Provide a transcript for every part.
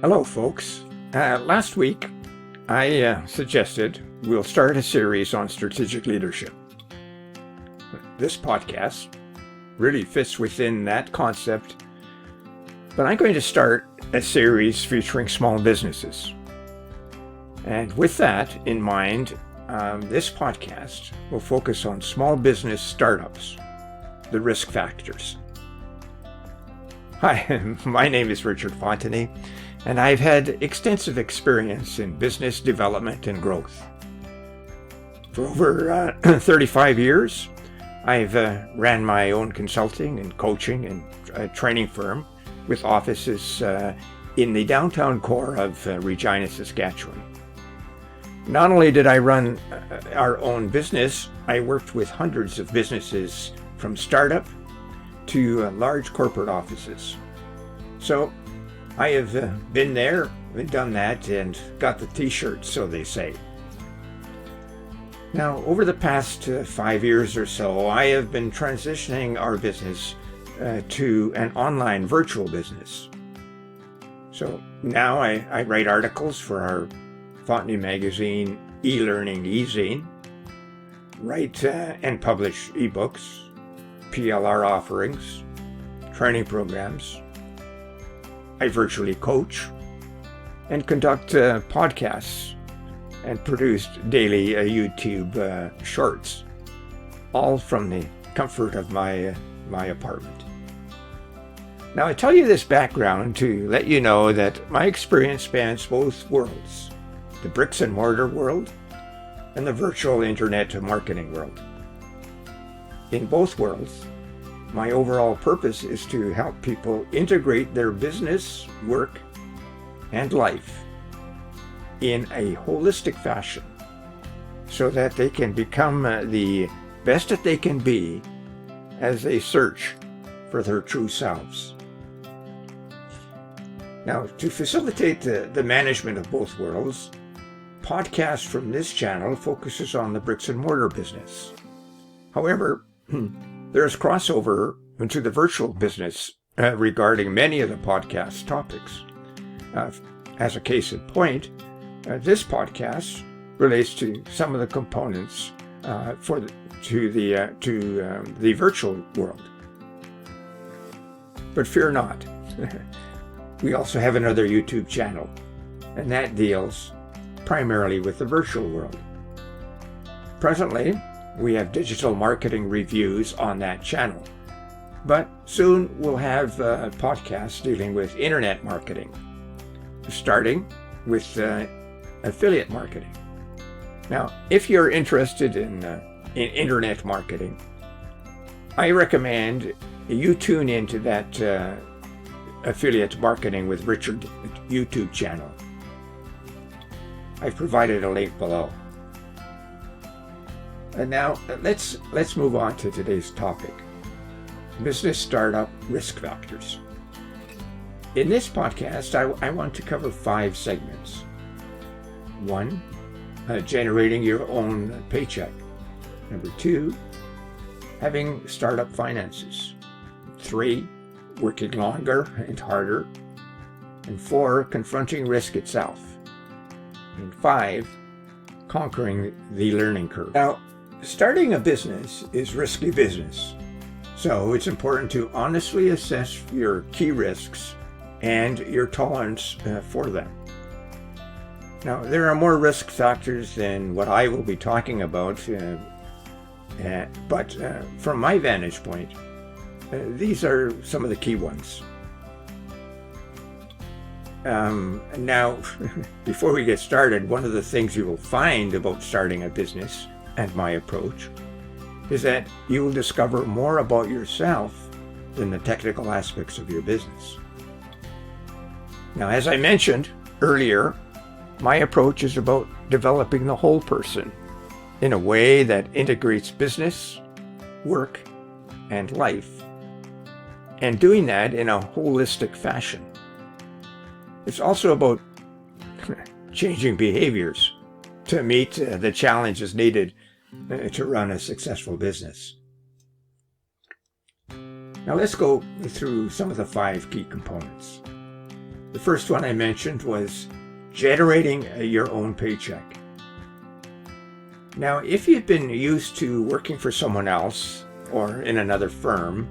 Hello, folks. Last week, I suggested we'll start a series on strategic leadership. This podcast really fits within that concept, but I'm going to start a series featuring small businesses. And with that in mind, this podcast will focus on small business startups, the risk factors. Hi, my name is Richard Fontanie, and I've had extensive experience in business development and growth. For over 35 years, I've ran my own consulting and coaching and training firm with offices in the downtown core of Regina, Saskatchewan. Not only did I run our own business, I worked with hundreds of businesses from startup to large corporate offices. So I have been there, done that, and got the t-shirt, so they say. Now, over the past 5 years or so, I have been transitioning our business to an online virtual business. So now I write articles for our Confronting magazine, eLearning, ezine, write and publish eBooks, PLR offerings, training programs. I virtually coach and conduct podcasts and produce daily YouTube shorts, all from the comfort of my apartment. Now, I tell you this background to let you know that my experience spans both worlds, the bricks and mortar world and the virtual internet marketing world. In both worlds, my overall purpose is to help people integrate their business, work, and life in a holistic fashion so that they can become the best that they can be as they search for their true selves. Now, to facilitate the management of both worlds, podcast from this channel focuses on the bricks and mortar business. However, there's crossover into the virtual business regarding many of the podcast topics. As a case in point, this podcast relates to some of the components to the virtual world. But fear not, we also have another YouTube channel, and that deals primarily with the virtual world. Presently, we have digital marketing reviews on that channel, but soon we'll have podcasts dealing with internet marketing, starting with affiliate marketing. Now, if you're interested in internet marketing, I recommend you tune into that affiliate marketing with Richard YouTube channel. I've provided a link below. And now let's move on to today's topic, business startup risk factors. In this podcast, I want to cover 5 segments. 1, generating your own paycheck. Number 2, having startup finances. 3, working longer and harder. And 4, confronting risk itself. And 5, conquering the learning curve. Now, starting a business is risky business, so it's important to honestly assess your key risks and your tolerance for them. Now, there are more risk factors than what I will be talking about, but from my vantage point, these are some of the key ones. Now, before we get started, one of the things you will find about starting a business and my approach is that you will discover more about yourself than the technical aspects of your business. Now, as I mentioned earlier, my approach is about developing the whole person in a way that integrates business, work, and life, and doing that in a holistic fashion. It's also about changing behaviors to meet the challenges needed to run a successful business. Now let's go through some of the 5 key components. The first one I mentioned was generating your own paycheck. Now, if you've been used to working for someone else or in another firm,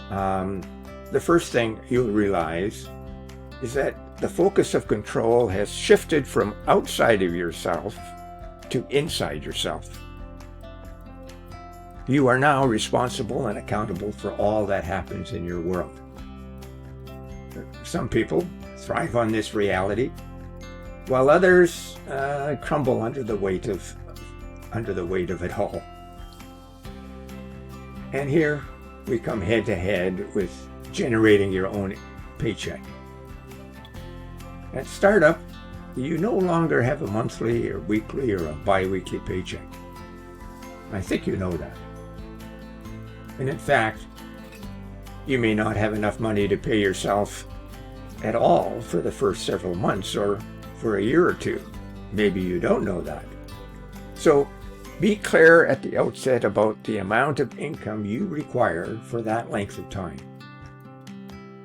the first thing you'll realize is that the focus of control has shifted from outside of yourself to inside yourself. You are now responsible and accountable for all that happens in your world. Some people thrive on this reality, while others crumble under the weight of it all. And here we come head to head with generating your own paycheck. At startup, you no longer have a monthly or weekly or a bi-weekly paycheck. I think you know that. And in fact, you may not have enough money to pay yourself at all for the first several months or for a year or two. Maybe you don't know that. So be clear at the outset about the amount of income you require for that length of time.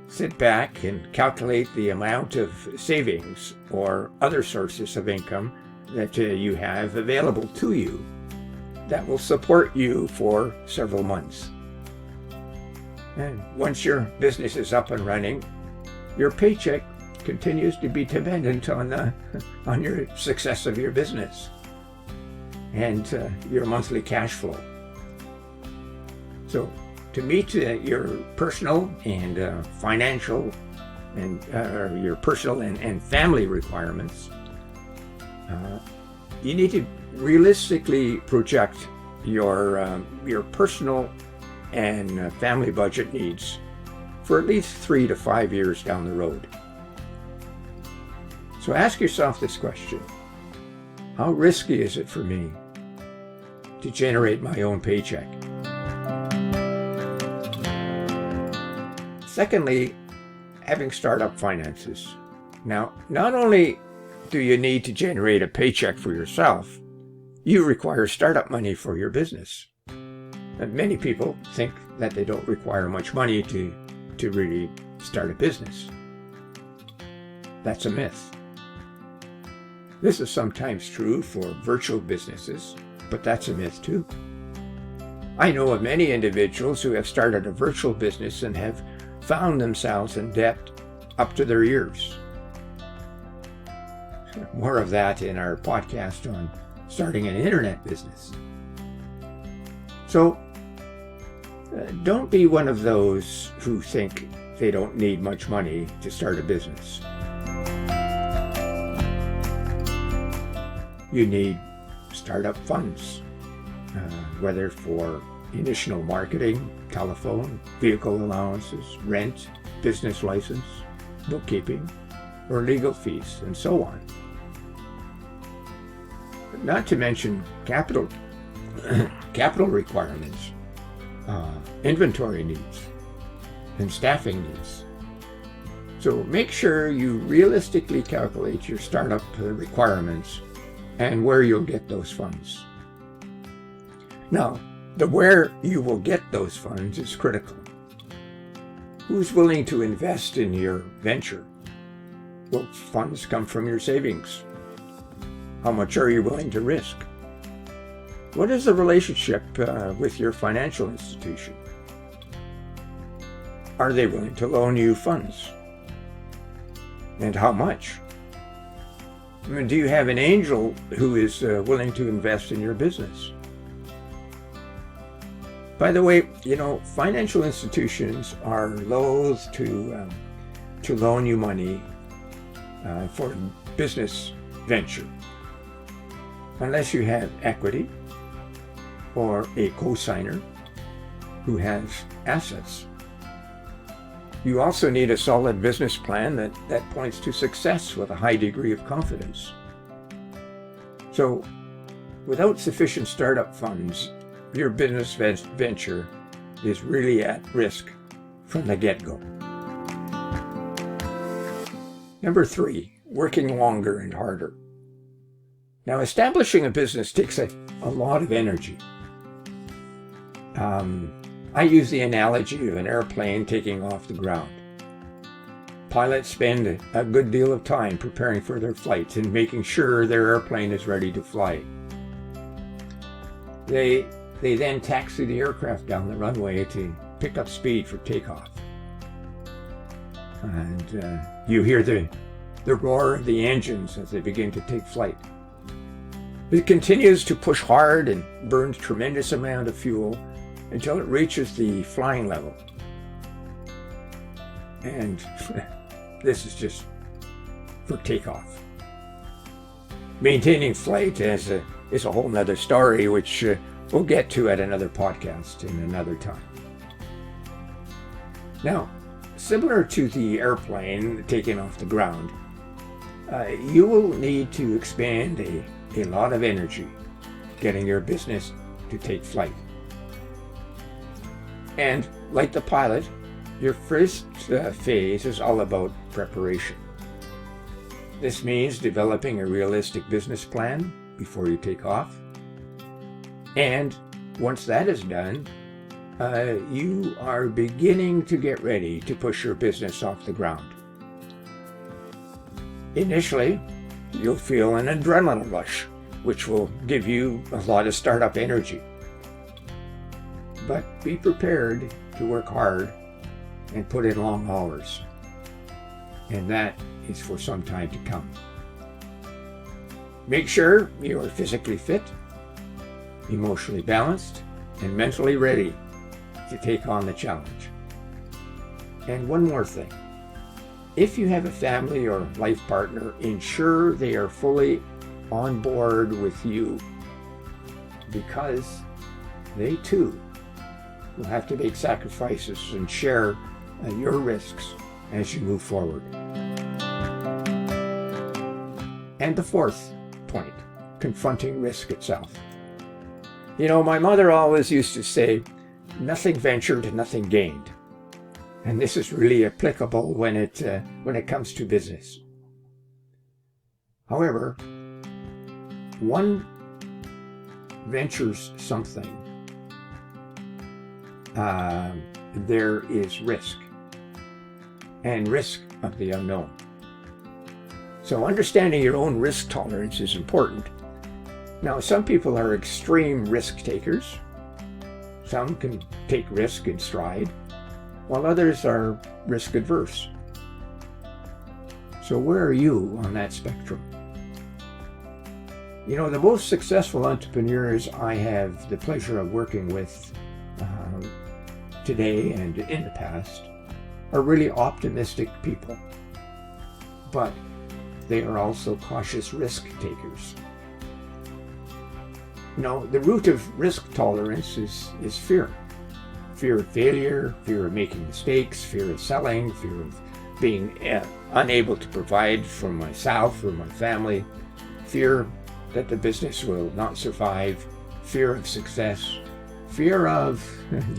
Sit back and calculate the amount of savings or other sources of income that you have available to you that will support you for several months. And once your business is up and running, your paycheck continues to be dependent on your success of your business and your monthly cash flow. So to meet your personal and financial and your personal and family requirements, you need to realistically project your personal and family budget needs for at least 3 to 5 years down the road. So ask yourself this question: how risky is it for me to generate my own paycheck? Secondly, having startup finances. Now, not only do you need to generate a paycheck for yourself, you require startup money for your business. And many people think that they don't require much money to really start a business. That's a myth. This is sometimes true for virtual businesses, but that's a myth too. I know of many individuals who have started a virtual business and have found themselves in debt up to their ears. More of that in our podcast on starting an internet business. So don't be one of those who think they don't need much money to start a business. You need startup funds, whether for initial marketing, telephone, vehicle allowances, rent, business license, bookkeeping, or legal fees, and so on. Not to mention capital requirements, inventory needs, and staffing needs. So make sure you realistically calculate your startup requirements and where you'll get those funds. Now, the where you will get those funds is critical. Who's willing to invest in your venture? Will funds come from your savings? How much are you willing to risk? What is the relationship with your financial institution? Are they willing to loan you funds? And how much? I mean, do you have an angel who is willing to invest in your business? By the way, financial institutions are loath to loan you money for business venture unless you have equity or a co-signer who has assets. You also need a solid business plan that points to success with a high degree of confidence. So, without sufficient startup funds, your business venture is really at risk from the get-go. Number 3, working longer and harder. Now, establishing a business takes a lot of energy. I use the analogy of an airplane taking off the ground. Pilots spend a good deal of time preparing for their flights and making sure their airplane is ready to fly. They then taxi the aircraft down the runway to pick up speed for takeoff. And you hear the roar of the engines as they begin to take flight. It continues to push hard and burns tremendous amount of fuel until it reaches the flying level. And this is just for takeoff. Maintaining flight is a whole nother story, which we'll get to at another podcast in another time. Now, similar to the airplane taking off the ground, you will need to expend a lot of energy getting your business to take flight. And like the pilot, your first phase is all about preparation. This means developing a realistic business plan before you take off. And once that is done, you are beginning to get ready to push your business off the ground. Initially, you'll feel an adrenaline rush, which will give you a lot of startup energy. But be prepared to work hard and put in long hours. And that is for some time to come. Make sure you are physically fit, emotionally balanced, and mentally ready to take on the challenge. And one more thing. If you have a family or life partner, ensure they are fully on board with you, because they too will have to make sacrifices and share your risks as you move forward. And the fourth point, confronting risk itself. You know, my mother always used to say, nothing ventured, nothing gained. And this is really applicable when it comes to business. However, one ventures something, there is risk, and risk of the unknown. So understanding your own risk tolerance is important. Now, some people are extreme risk takers. Some can take risk in stride, while others are risk adverse. So where are you on that spectrum? You know, the most successful entrepreneurs I have the pleasure of working with today and in the past are really optimistic people, but they are also cautious risk takers. You know, the root of risk tolerance is fear. Fear of failure, fear of making mistakes, fear of selling, fear of being unable to provide for myself or my family, fear that the business will not survive, fear of success, fear of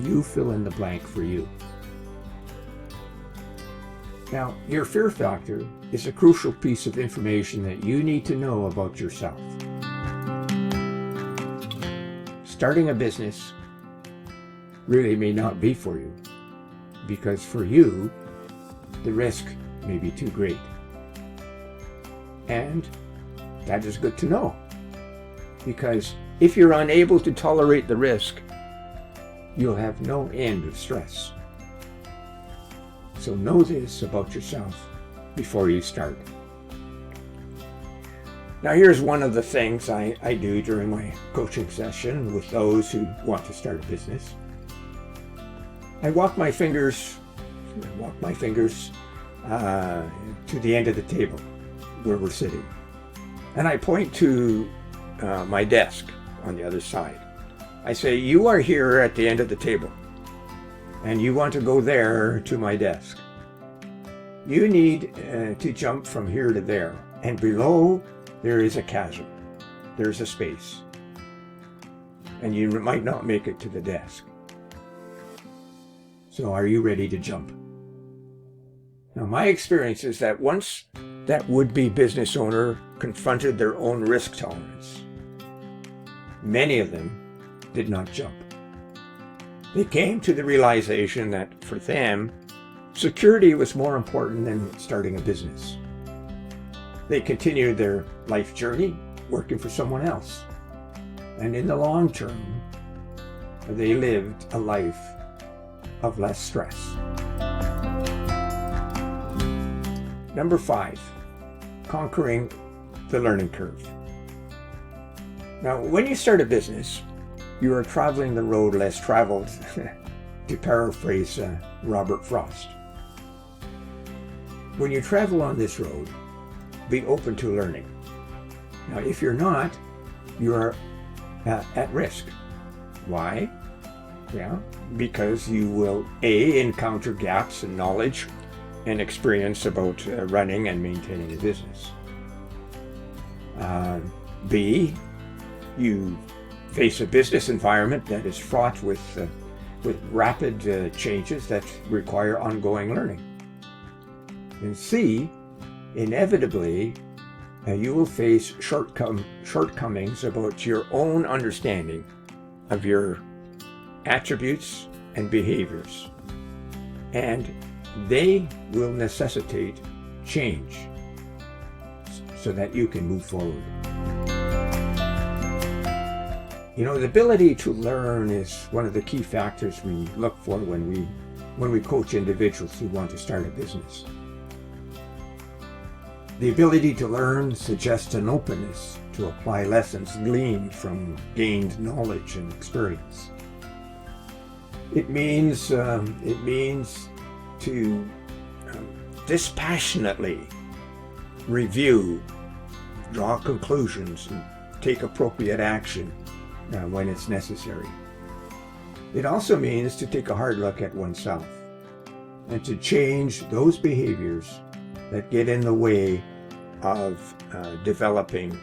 you fill in the blank for you. Now, your fear factor is a crucial piece of information that you need to know about yourself. Starting a business really may not be for you, because for you, the risk may be too great. And that is good to know, because if you're unable to tolerate the risk, you'll have no end of stress. So know this about yourself before you start. Now, here's one of the things I do during my coaching session with those who want to start a business. I walk my fingers to the end of the table where we're sitting, and I point to my desk on the other side. I say, you are here at the end of the table, and you want to go there to my desk. You need to jump from here to there, and below there is a chasm. There's a space, and you might not make it to the desk. So are you ready to jump? Now, my experience is that once that would-be business owner confronted their own risk tolerance, many of them did not jump. They came to the realization that for them, security was more important than starting a business. They continued their life journey working for someone else. And in the long term, they lived a life of less stress. Number 5, conquering the learning curve. Now, when you start a business, you are traveling the road less traveled, to paraphrase Robert Frost. When you travel on this road, be open to learning. Now, if you're not, you are at risk. Why? Yeah, because you will A, encounter gaps in knowledge and experience about running and maintaining a business. B, you face a business environment that is fraught with rapid changes that require ongoing learning. And C, inevitably, you will face shortcomings about your own understanding of your attributes and behaviors, and they will necessitate change so that you can move forward. You know, the ability to learn is one of the key factors we look for when we coach individuals who want to start a business. The ability to learn suggests an openness to apply lessons gleaned from gained knowledge and experience. It means to dispassionately review, draw conclusions, and take appropriate action when it's necessary. It also means to take a hard look at oneself and to change those behaviors that get in the way of developing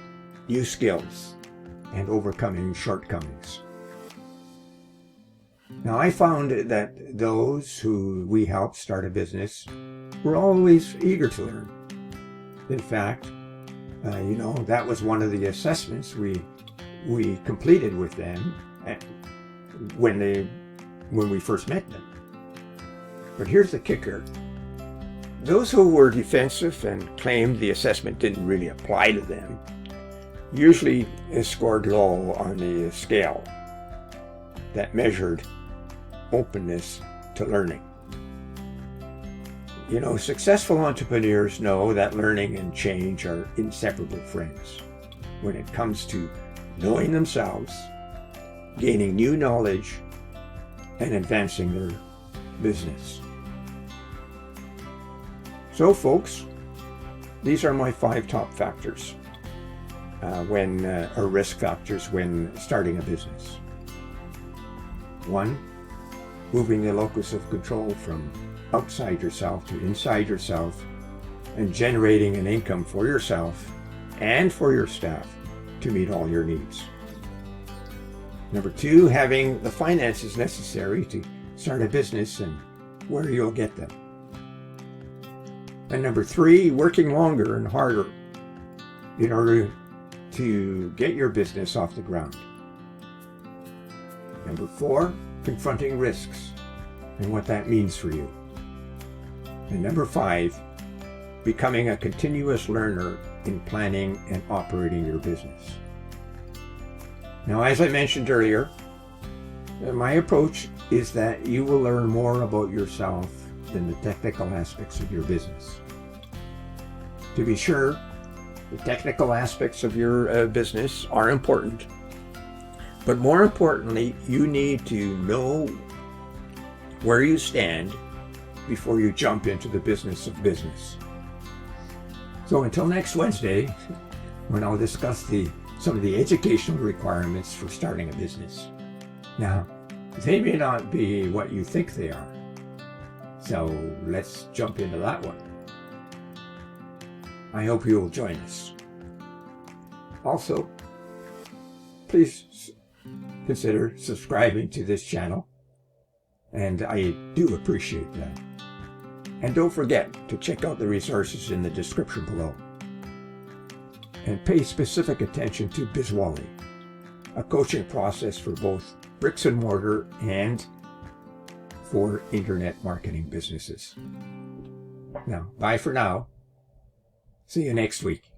new skills and overcoming shortcomings. Now, I found that those who we helped start a business were always eager to learn. In fact, that was one of the assessments we completed with them when we first met them. But here's the kicker. Those who were defensive and claimed the assessment didn't really apply to them usually scored low on the scale that measured openness to learning. You know, successful entrepreneurs know that learning and change are inseparable friends when it comes to knowing themselves, gaining new knowledge, and advancing their business. So, folks, these are my 5 top factors or risk factors when starting a business. 1, moving the locus of control from outside yourself to inside yourself and generating an income for yourself and for your staff to meet all your needs. Number 2, having the finances necessary to start a business and where you'll get them. And number 3, working longer and harder in order to get your business off the ground. Number 4, confronting risks and what that means for you. And number 5, becoming a continuous learner in planning and operating your business. Now, as I mentioned earlier, my approach is that you will learn more about yourself than the technical aspects of your business. To be sure, the technical aspects of your business are important, but more importantly, you need to know where you stand before you jump into the business of business. So until next Wednesday, when I'll discuss some of the educational requirements for starting a business. Now, they may not be what you think they are, so let's jump into that one. I hope you will join us. Also, please consider subscribing to this channel, and I do appreciate that. And don't forget to check out the resources in the description below. And pay specific attention to Bizwally, a coaching process for both bricks and mortar and for internet marketing businesses. Now, bye for now. See you next week.